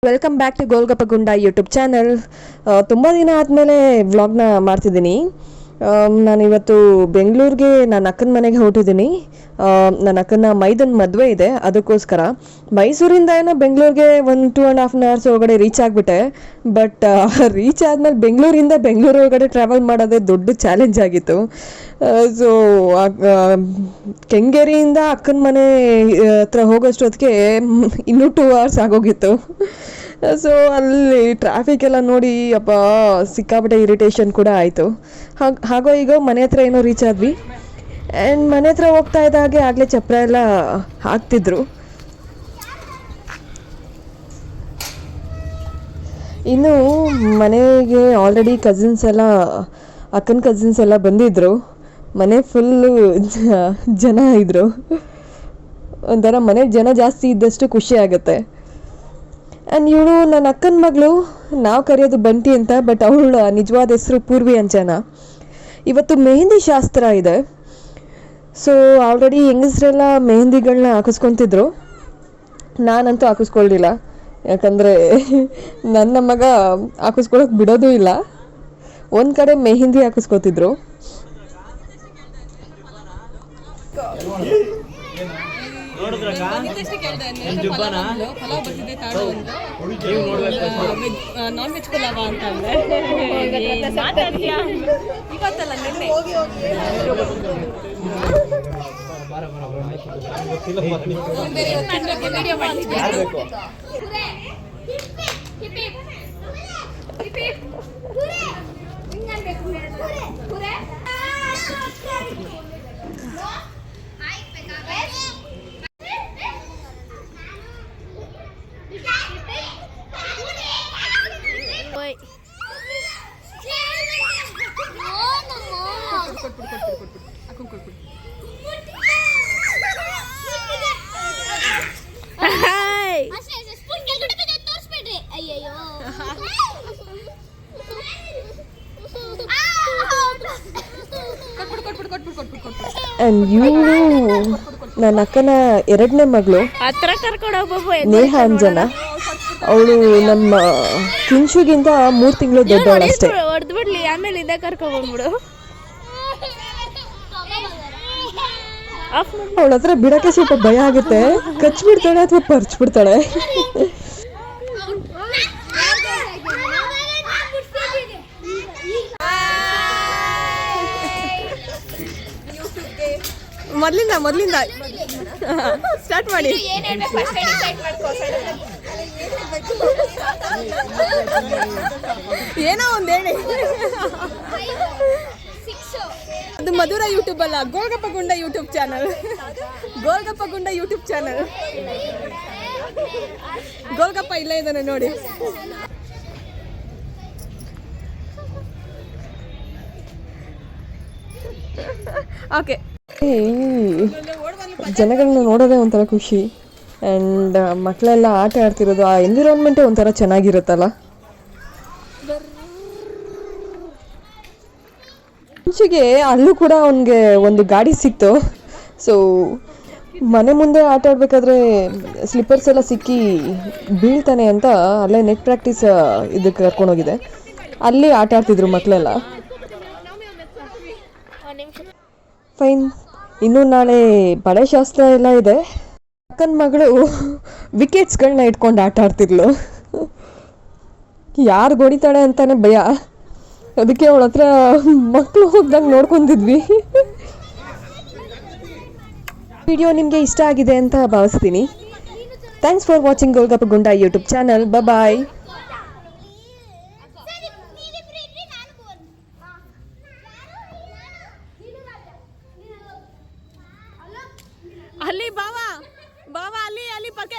Welcome back to golgappa ಗುಂಡ YouTube channel. ತುಂಬ ದಿನ ಆದಮೇಲೆ ವ್ಲಾಗ್ನ ಮಾಡ್ತಿದ್ದೀನಿ. ನಾನಿವತ್ತು ಬೆಂಗಳೂರಿಗೆ ನನ್ನ ಅಕ್ಕನ ಮನೆಗೆ ಹೊರಟಿದ್ದೀನಿ. ನನ್ನ ಅಕ್ಕನ ಮೈದನ ಮದುವೆ ಇದೆ, ಅದಕ್ಕೋಸ್ಕರ ಮೈಸೂರಿಂದ ಏನೋ ಬೆಂಗಳೂರಿಗೆ 1-2.5 hours ಒಳಗಡೆ ರೀಚ್ ಆಗಿಬಿಟ್ಟೆ. ಬಟ್ ರೀಚ್ ಆದಮೇಲೆ ಬೆಂಗಳೂರು ಒಳಗಡೆ ಟ್ರಾವೆಲ್ ಮಾಡೋದೇ ದೊಡ್ಡ ಚಾಲೆಂಜ್ ಆಗಿತ್ತು. ಸೊ ಕೆಂಗೇರಿಯಿಂದ ಅಕ್ಕನ ಮನೆ ಹತ್ರ ಹೋಗೋಷ್ಟೊತ್ತಿಗೆ ಇನ್ನೂ 2 hours ಆಗೋಗಿತ್ತು. ಸೊ ಅಲ್ಲಿ ಟ್ರಾಫಿಕ್ ಎಲ್ಲ ನೋಡಿ ಸಿಕ್ಕಾಪಟ್ಟೆ ಇರಿಟೇಷನ್ ಕೂಡ ಆಯಿತು. ಹಾಗೋ ಈಗ ಮನೆ ಹತ್ರ ಏನೋ ರೀಚ್ ಆದ್ವಿ. ಆ್ಯಂಡ್ ಮನೆ ಹತ್ರ ಹೋಗ್ತಾ ಇದ್ದಾಗೆ ಆಗಲೇ ಚಪ್ಪರ ಎಲ್ಲ ಹಾಕ್ತಿದ್ರು. ಇನ್ನು ಮನೆಗೆ ಆಲ್ರೆಡಿ ಅಕ್ಕನ ಕಸಿನ್ಸ್ ಎಲ್ಲ ಬಂದಿದ್ದರು. ಮನೆ ಫುಲ್ಲು ಜನ ಇದ್ದರು. ಒಂಥರ ಮನೆಗೆ ಜನ ಜಾಸ್ತಿ ಇದ್ದಷ್ಟು ಖುಷಿ ಆಗುತ್ತೆ. ಆ್ಯಂಡ್ ಇವಳು ನನ್ನ ಅಕ್ಕನ ಮಗಳು, ನಾವು ಕರೆಯೋದು ಬಂಟಿ ಅಂತ, ಬಟ್ ಅವಳ ನಿಜವಾದ ಹೆಸರು ಪೂರ್ವಿ ಅಂಜನ. ಇವತ್ತು ಮೆಹಂದಿ ಶಾಸ್ತ್ರ ಇದೆ. ಸೊ ಆಲ್ರೆಡಿ ಹೆಂಗಸರೆಲ್ಲ ಮೆಹಂದಿಗಳನ್ನ ಹಾಕಿಸ್ಕೊತಿದ್ರು. ನಾನಂತೂ ಹಾಕಿಸ್ಕೊಳ್ಳಿಲ್ಲ, ಯಾಕಂದರೆ ನನ್ನ ಮಗ ಹಾಕಿಸ್ಕೊಳಕ್ಕೆ ಬಿಡೋದು ಇಲ್ಲ. ಒಂದು ಕಡೆ ಮೆಹಂದಿ ಹಾಕಿಸ್ಕೊತಿದ್ರು. ನಾನ್ ವೆಜ್ ಪುಲಾವ ಅಂತಂದ್ರೆ ಇವತ್ತಲ್ಲ ನಿನ್ನೆ ಆ್ಯಂಡ್ ಇವಳು ನನ್ನ ಅಕ್ಕನ 2ನೇ ಮಗಳು ನೇಹಾ ಅಂಜನ. ಅವಳು ನಮ್ಮ ಕಿಂಶುಗಿಂತ 3 ತಿಂಗಳು ದೊಡ್ಡವಳು ಅಷ್ಟೇ. ಅವಳ ಹತ್ರ ಬಿಡಕ್ಕೆ ಸ್ವಲ್ಪ ಭಯ ಆಗುತ್ತೆ. ಕಚ್ಬಿಡ್ತಾಳೆ ಅಥವಾ ಪರ್ಚ್ಬಿಡ್ತಾಳೆ. ಮೊದಲಿಂದ ಸ್ಟಾರ್ಟ್ ಮಾಡಿ. ಏನೋ ಒಂದು ಹೇಳಿ. ಅದು ಮಧುರ ಯೂಟ್ಯೂಬ್ ಅಲ್ಲ, ಗೋಲ್ಗಪ್ಪ ಗುಂಡ ಯೂಟ್ಯೂಬ್ ಚಾನಲ್. ಗೋಲ್ಗಪ್ಪ ಇಲ್ಲೇ ಇದ್ದಾನೆ ನೋಡಿ. ಓಕೆ, ಜನಗಳನ್ನ ನೋಡೋದೇ ಒಂಥರ ಖುಷಿ. ಆ್ಯಂಡ್ ಮಕ್ಕಳೆಲ್ಲ ಆಟ ಆಡ್ತಿರೋದು, ಆ ಎನ್ವಿರಾನ್ಮೆಂಟೇ ಒಂಥರ ಚೆನ್ನಾಗಿರುತ್ತಲ್ಲ. ಮುಂಚೆಗೆ ಅಲ್ಲೂ ಕೂಡ ಅವನಿಗೆ ಒಂದು ಗಾಡಿ ಸಿಕ್ತು. ಸೊ ಮನೆ ಮುಂದೆ ಆಟ ಆಡಬೇಕಾದ್ರೆ ಸ್ಲಿಪ್ಪರ್ಸ್ ಎಲ್ಲ ಸಿಕ್ಕಿ ಬೀಳ್ತಾನೆ ಅಂತ ಅಲ್ಲೇ ನೆಟ್ ಪ್ರಾಕ್ಟೀಸ್ ಇದಕ್ಕೆ ಕರ್ಕೊಂಡೋಗಿದೆ. ಅಲ್ಲಿ ಆಟ ಆಡ್ತಿದ್ರು ಮಕ್ಕಳೆಲ್ಲ. ಫೈನ್. ಇನ್ನೂ ನಾಳೆ ಬಳೆ ಶಾಸ್ತ್ರ ಎಲ್ಲ ಇದೆ. ಅಕ್ಕನ ಮಗಳು ವಿಕೆಟ್ಸ್ಗಳನ್ನ ಇಟ್ಕೊಂಡು ಆಟ ಆಡ್ತಿರ್ಲು. ಯಾರು ಹೊಡಿತಾಳೆ ಅಂತಾನೆ ಭಯ. ಅದಕ್ಕೆ ಅವಳ ಹತ್ರ ಮಕ್ಕಳು ಹೋಗ್ದಂಗೆ ನೋಡ್ಕೊಂಡಿದ್ವಿ. ವಿಡಿಯೋ ನಿಮಗೆ ಇಷ್ಟ ಆಗಿದೆ ಅಂತ ಭಾವಿಸ್ತೀನಿ. ಥ್ಯಾಂಕ್ಸ್ ಫಾರ್ ವಾಚಿಂಗ್ ಗೋಲ್ಗಪ್ಪ ಗುಂಡ ಯೂಟ್ಯೂಬ್ ಚಾನಲ್. ಬಾಯ್. ಅಲ್ಲಿ ಬಾವಾ ಅಲ್ಲಿ ಪಕ್ಕೆ